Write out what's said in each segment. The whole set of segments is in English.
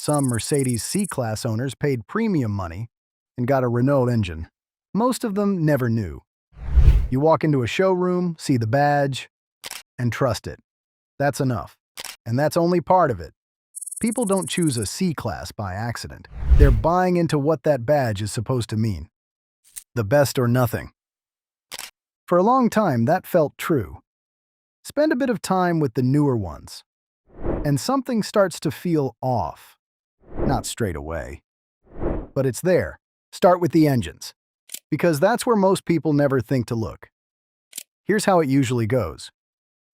Some Mercedes C-Class owners paid premium money and got a Renault engine. Most of them never knew. You walk into a showroom, see the badge, and trust it. That's enough. And that's only part of it. People don't choose a C-Class by accident. They're buying into what that badge is supposed to mean. The best or nothing. For a long time, that felt true. Spend a bit of time with the newer ones, and something starts to feel off. Not straight away, but it's there. Start with the engines, because that's where most people never think to look. Here's how it usually goes.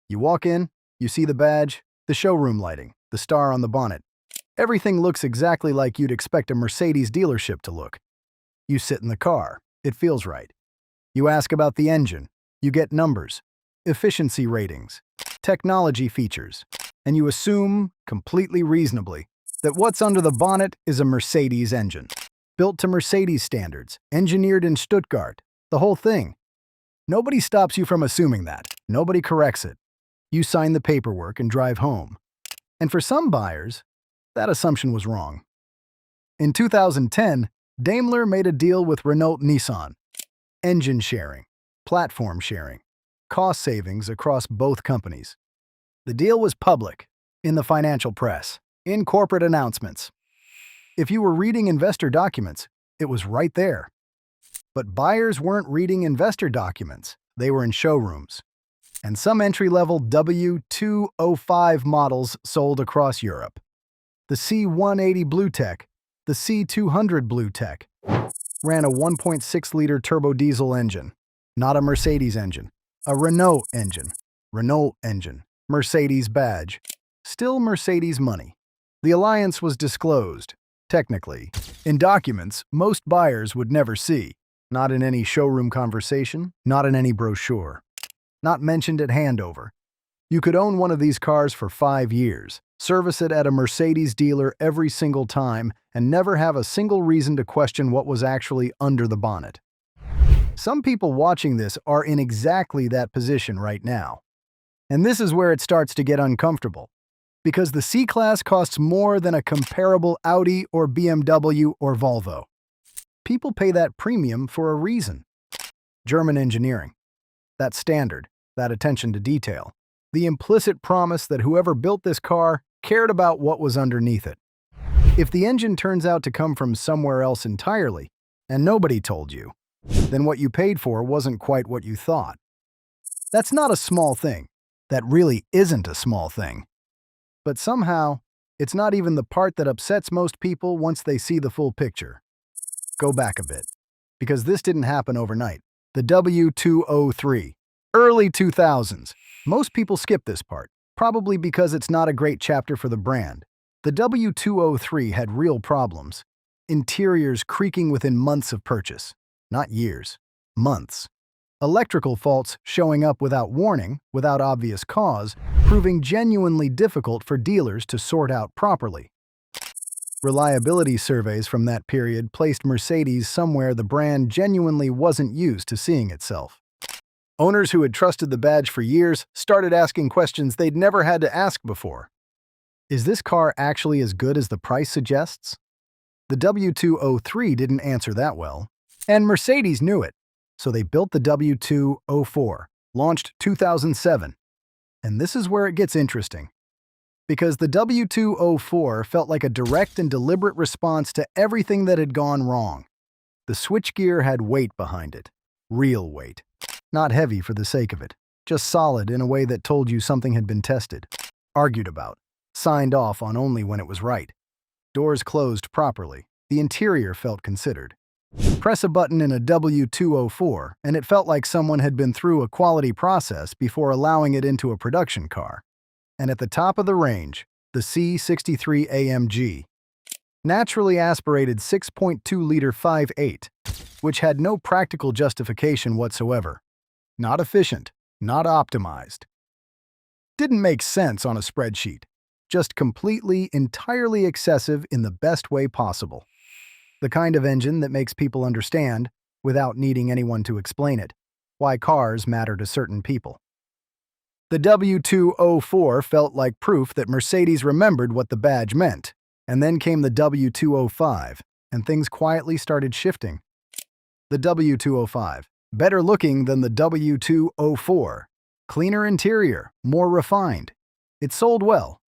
You walk in, you see the badge, the showroom lighting, the star on the bonnet. Everything looks exactly like you'd expect a Mercedes dealership to look. You sit in the car. It feels right. You ask about the engine. You get numbers, efficiency ratings, technology features, and you assume, completely reasonably, that what's under the bonnet is a Mercedes engine. Built to Mercedes standards, engineered in Stuttgart, the whole thing. Nobody stops you from assuming that. Nobody corrects it. You sign the paperwork and drive home. And for some buyers, that assumption was wrong. In 2010, Daimler made a deal with Renault-Nissan. Engine sharing, platform sharing, cost savings across both companies. The deal was public, in the financial press, in corporate announcements. If you were reading investor documents, it was right there. But buyers weren't reading investor documents. They were in showrooms. And some entry-level W205 models sold across Europe. The C180 BlueTech, the C200 BlueTech, ran a 1.6-liter turbo diesel engine, not a Mercedes engine, a Renault engine, Mercedes badge, still Mercedes money. The alliance was disclosed, technically, in documents most buyers would never see, not in any showroom conversation, not in any brochure, not mentioned at handover. You could own one of these cars for 5 years, service it at a Mercedes dealer every single time, and never have a single reason to question what was actually under the bonnet. Some people watching this are in exactly that position right now. And this is where it starts to get uncomfortable, because the C-Class costs more than a comparable Audi or BMW or Volvo. People pay that premium for a reason. German engineering, that standard, that attention to detail, the implicit promise that whoever built this car cared about what was underneath it. If the engine turns out to come from somewhere else entirely, and nobody told you, then what you paid for wasn't quite what you thought. That's not a small thing. That really isn't a small thing. But somehow, it's not even the part that upsets most people once they see the full picture. Go back a bit, because this didn't happen overnight. The W203, early 2000s. Most people skip this part, probably because it's not a great chapter for the brand. The W203 had real problems. Interiors creaking within months of purchase. Not years. Months. Electrical faults showing up without warning, without obvious cause, proving genuinely difficult for dealers to sort out properly. Reliability surveys from that period placed Mercedes somewhere the brand genuinely wasn't used to seeing itself. Owners who had trusted the badge for years started asking questions they'd never had to ask before. Is this car actually as good as the price suggests? The W203 didn't answer that well, and Mercedes knew it, so they built the W204, launched 2007. And this is where it gets interesting, because the W204 felt like a direct and deliberate response to everything that had gone wrong. The switchgear had weight behind it, real weight. Not heavy for the sake of it, just solid in a way that told you something had been tested, argued about, signed off on only when it was right. Doors closed properly, the interior felt considered. Press a button in a W204 and it felt like someone had been through a quality process before allowing it into a production car. And at the top of the range, the C63 AMG. Naturally aspirated 6.2-liter 5.8, which had no practical justification whatsoever. Not efficient, not optimized. Didn't make sense on a spreadsheet. Just completely, entirely excessive in the best way possible. The kind of engine that makes people understand, without needing anyone to explain it, why cars matter to certain people. The W204 felt like proof that Mercedes remembered what the badge meant. And then came the W205, and things quietly started shifting. The W205, better looking than the W204. Cleaner interior, more refined. It sold well,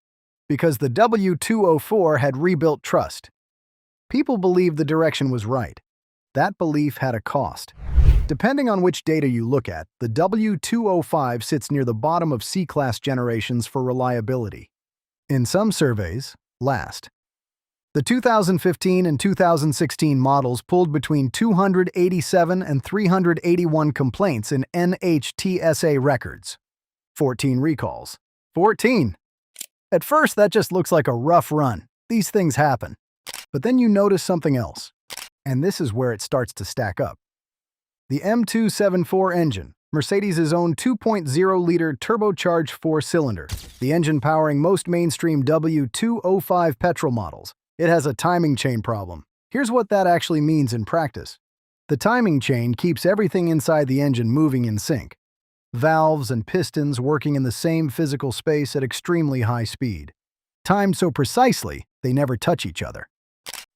because the W204 had rebuilt trust. People believed the direction was right. That belief had a cost. Depending on which data you look at, the W205 sits near the bottom of C-Class generations for reliability. In some surveys, last. The 2015 and 2016 models pulled between 287 and 381 complaints in NHTSA records. 14 recalls. 14! At first, that just looks like a rough run. These things happen. But then you notice something else. And this is where it starts to stack up. The M274 engine, Mercedes' own 2.0-liter turbocharged four-cylinder, the engine powering most mainstream W205 petrol models. It has a timing chain problem. Here's what that actually means in practice. The timing chain keeps everything inside the engine moving in sync. Valves and pistons working in the same physical space at extremely high speed. Timed so precisely, they never touch each other.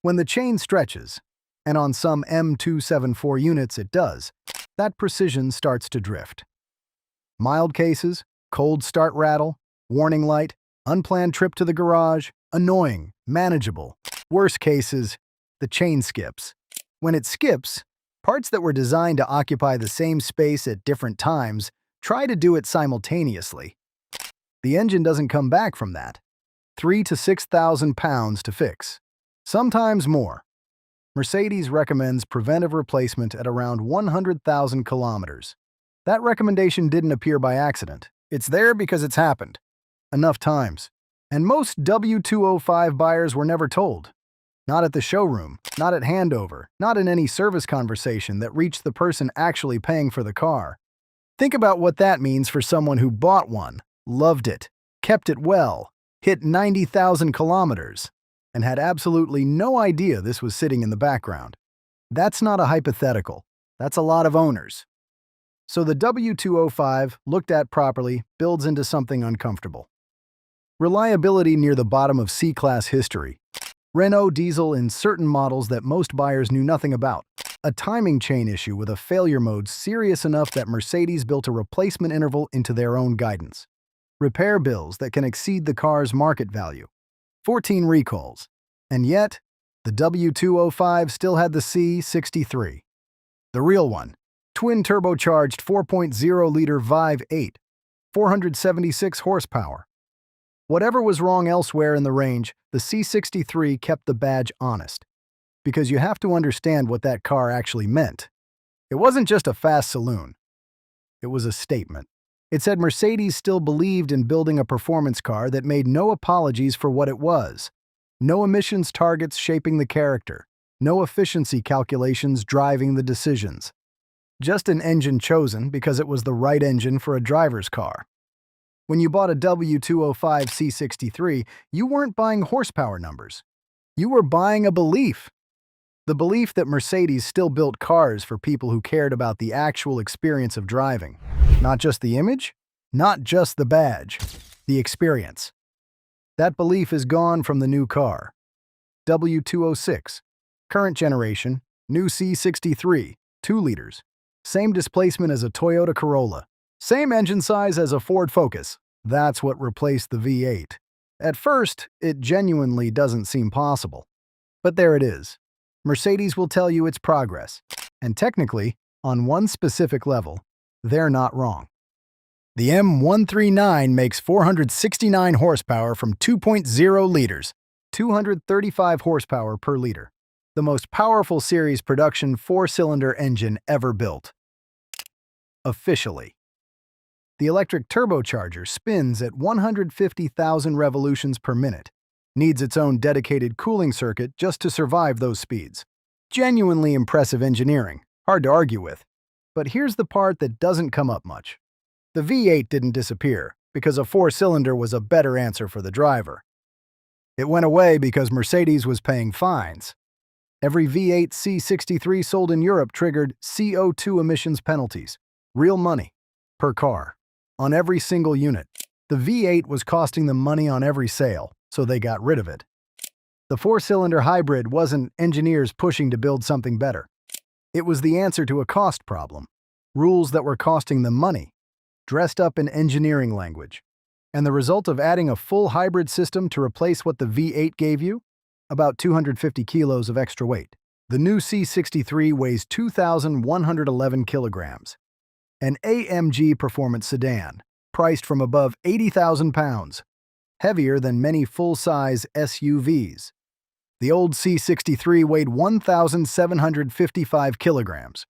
When the chain stretches, and on some M274 units it does, that precision starts to drift. Mild cases, cold start rattle, warning light, unplanned trip to the garage, annoying, manageable. Worst cases, the chain skips. When it skips, parts that were designed to occupy the same space at different times try to do it simultaneously. The engine doesn't come back from that. 3,000 to 6,000 pounds to fix. Sometimes more. Mercedes recommends preventive replacement at around 100,000 kilometers. That recommendation didn't appear by accident. It's there because it's happened. Enough times. And most W205 buyers were never told. Not at the showroom, not at handover, not in any service conversation that reached the person actually paying for the car. Think about what that means for someone who bought one, loved it, kept it well, hit 90,000 kilometers, and had absolutely no idea this was sitting in the background. That's not a hypothetical. That's a lot of owners. So the W205, looked at properly, builds into something uncomfortable. Reliability near the bottom of C-Class history. Renault diesel in certain models that most buyers knew nothing about. A timing chain issue with a failure mode serious enough that Mercedes built a replacement interval into their own guidance. Repair bills that can exceed the car's market value. 14 recalls. And yet, the W205 still had the C63. The real one. Twin turbocharged 4.0-liter Vive 8. 476 horsepower. Whatever was wrong elsewhere in the range, the C63 kept the badge honest. Because you have to understand what that car actually meant. It wasn't just a fast saloon. It was a statement. It said Mercedes still believed in building a performance car that made no apologies for what it was. No emissions targets shaping the character. No efficiency calculations driving the decisions. Just an engine chosen because it was the right engine for a driver's car. When you bought a W205 C63, you weren't buying horsepower numbers. You were buying a belief. The belief that Mercedes still built cars for people who cared about the actual experience of driving. Not just the image, not just the badge, the experience. That belief is gone from the new car. W206, current generation, new C63, 2 liters. Same displacement as a Toyota Corolla. Same engine size as a Ford Focus. That's what replaced the V8. At first, it genuinely doesn't seem possible. But there it is. Mercedes will tell you it's progress. And technically, on one specific level, they're not wrong. The M139 makes 469 horsepower from 2.0 liters, 235 horsepower per liter. The most powerful series production four-cylinder engine ever built. Officially. The electric turbocharger spins at 150,000 revolutions per minute. Needs its own dedicated cooling circuit just to survive those speeds. Genuinely impressive engineering, hard to argue with. But here's the part that doesn't come up much. The V8 didn't disappear because a four-cylinder was a better answer for the driver. It went away because Mercedes was paying fines. Every V8 C63 sold in Europe triggered CO2 emissions penalties. Real money. Per car. On every single unit. The V8 was costing them money on every sale, so they got rid of it. The four-cylinder hybrid wasn't engineers pushing to build something better. It was the answer to a cost problem. Rules that were costing them money, dressed up in engineering language. And the result of adding a full hybrid system to replace what the V8 gave you? About 250 kilos of extra weight. The new C63 weighs 2,111 kilograms. An AMG performance sedan, priced from above 80,000 pounds. Heavier than many full-size SUVs. The old C63 weighed 1,755 kilograms.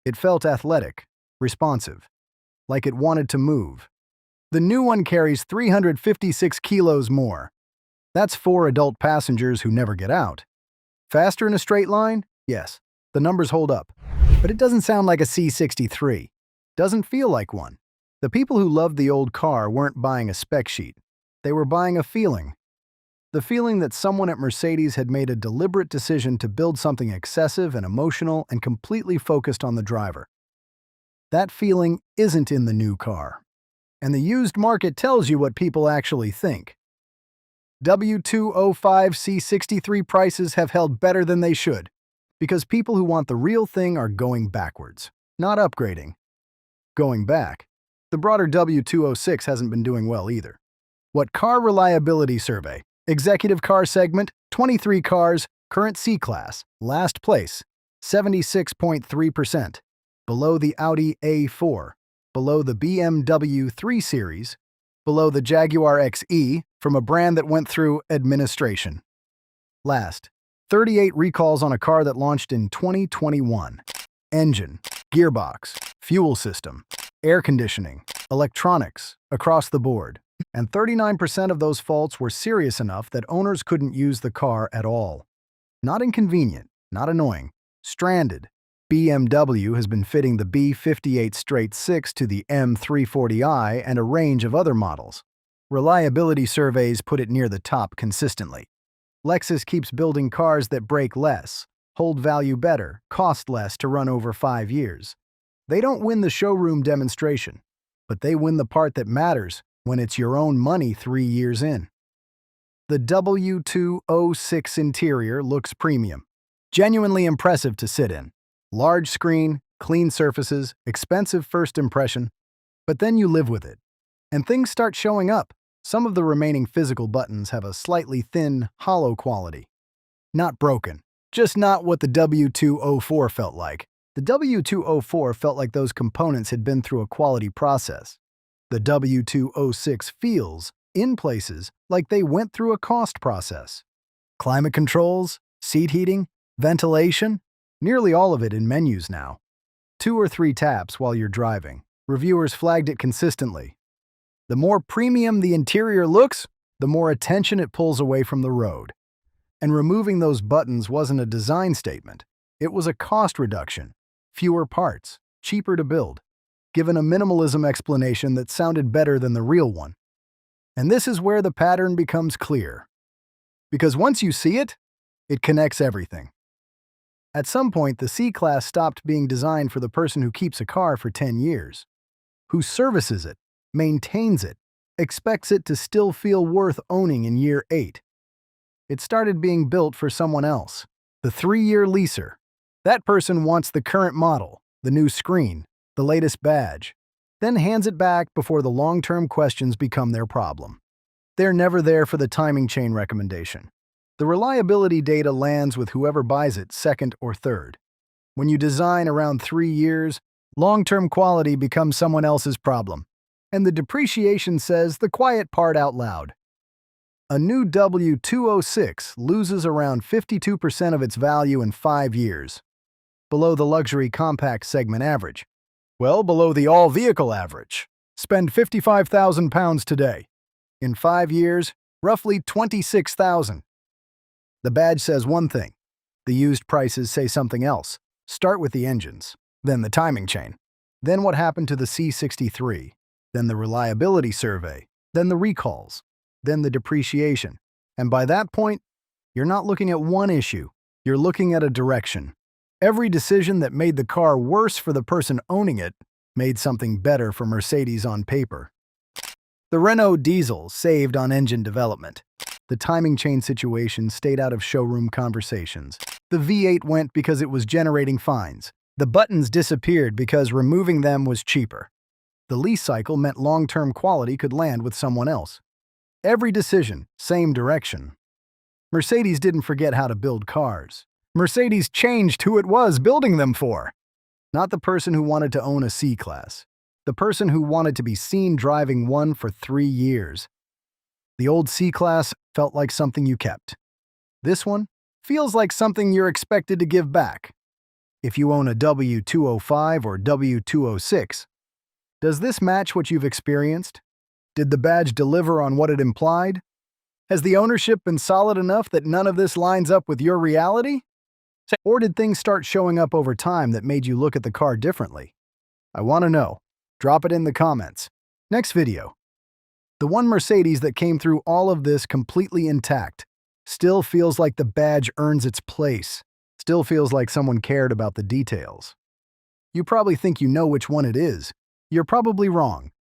It felt athletic, responsive, like it wanted to move. The new one carries 356 kilos more. That's 4 adult passengers who never get out. Faster in a straight line? Yes, the numbers hold up. But it doesn't sound like a C63. Doesn't feel like one. The people who loved the old car weren't buying a spec sheet. They were buying a feeling. The feeling that someone at Mercedes had made a deliberate decision to build something excessive and emotional and completely focused on the driver. That feeling isn't in the new car. And the used market tells you what people actually think. W205 C63 prices have held better than they should, because people who want the real thing are going backwards, not upgrading. Going back. The broader W206 hasn't been doing well either. What car reliability survey? Executive car segment, 23 cars, current C-Class, last place, 76.3%, below the Audi A4, below the BMW 3 Series, below the Jaguar XE, from a brand that went through administration. Last, 38 recalls on a car that launched in 2021. Engine, gearbox, fuel system, air conditioning, electronics, across the board. And 39% of those faults were serious enough that owners couldn't use the car at all. Not inconvenient, not annoying, stranded. BMW has been fitting the B58 straight 6 to the M340i and a range of other models. Reliability surveys put it near the top consistently. Lexus keeps building cars that break less, hold value better, cost less to run over 5 years. They don't win the showroom demonstration, but they win the part that matters when it's your own money 3 years in. The W206 interior looks premium, genuinely impressive to sit in. Large screen, clean surfaces, expensive first impression, but then you live with it. And things start showing up. Some of the remaining physical buttons have a slightly thin, hollow quality. Not broken, just not what the W204 felt like. The W204 felt like those components had been through a quality process. The W206 feels, in places, like they went through a cost process. Climate controls, seat heating, ventilation, nearly all of it in menus now. 2 or 3 taps while you're driving. Reviewers flagged it consistently. The more premium the interior looks, the more attention it pulls away from the road. And removing those buttons wasn't a design statement. It was a cost reduction. Fewer parts, cheaper to build. Given a minimalism explanation that sounded better than the real one. And this is where the pattern becomes clear. Because once you see it, it connects everything. At some point, the C-Class stopped being designed for the person who keeps a car for 10 years, who services it, maintains it, expects it to still feel worth owning in year 8. It started being built for someone else, the 3-year leaser. That person wants the current model, the new screen, the latest badge, then hands it back before the long-term questions become their problem. They're never there for the timing chain recommendation. The reliability data lands with whoever buys it second or third. When you design around 3 years, long-term quality becomes someone else's problem, and the depreciation says the quiet part out loud. A new W206 loses around 52% of its value in 5 years, below the luxury compact segment average. Well, below the all-vehicle average. Spend £55,000 today. In 5 years, roughly $26,000. The badge says one thing. The used prices say something else. Start with the engines, then the timing chain. Then what happened to the C63, then the reliability survey, then the recalls, then the depreciation. And by that point, you're not looking at one issue. You're looking at a direction. Every decision that made the car worse for the person owning it made something better for Mercedes on paper. The Renault diesel saved on engine development. The timing chain situation stayed out of showroom conversations. The V8 went because it was generating fines. The buttons disappeared because removing them was cheaper. The lease cycle meant long-term quality could land with someone else. Every decision, same direction. Mercedes didn't forget how to build cars. Mercedes changed who it was building them for. Not the person who wanted to own a C-Class. The person who wanted to be seen driving one for 3 years. The old C-Class felt like something you kept. This one feels like something you're expected to give back. If you own a W205 or W206, does this match what you've experienced? Did the badge deliver on what it implied? Has the ownership been solid enough that none of this lines up with your reality? Or did things start showing up over time that made you look at the car differently? I want to know. Drop it in the comments. Next video. The one Mercedes that came through all of this completely intact still feels like the badge earns its place. Still feels like someone cared about the details. You probably think you know which one it is. You're probably wrong.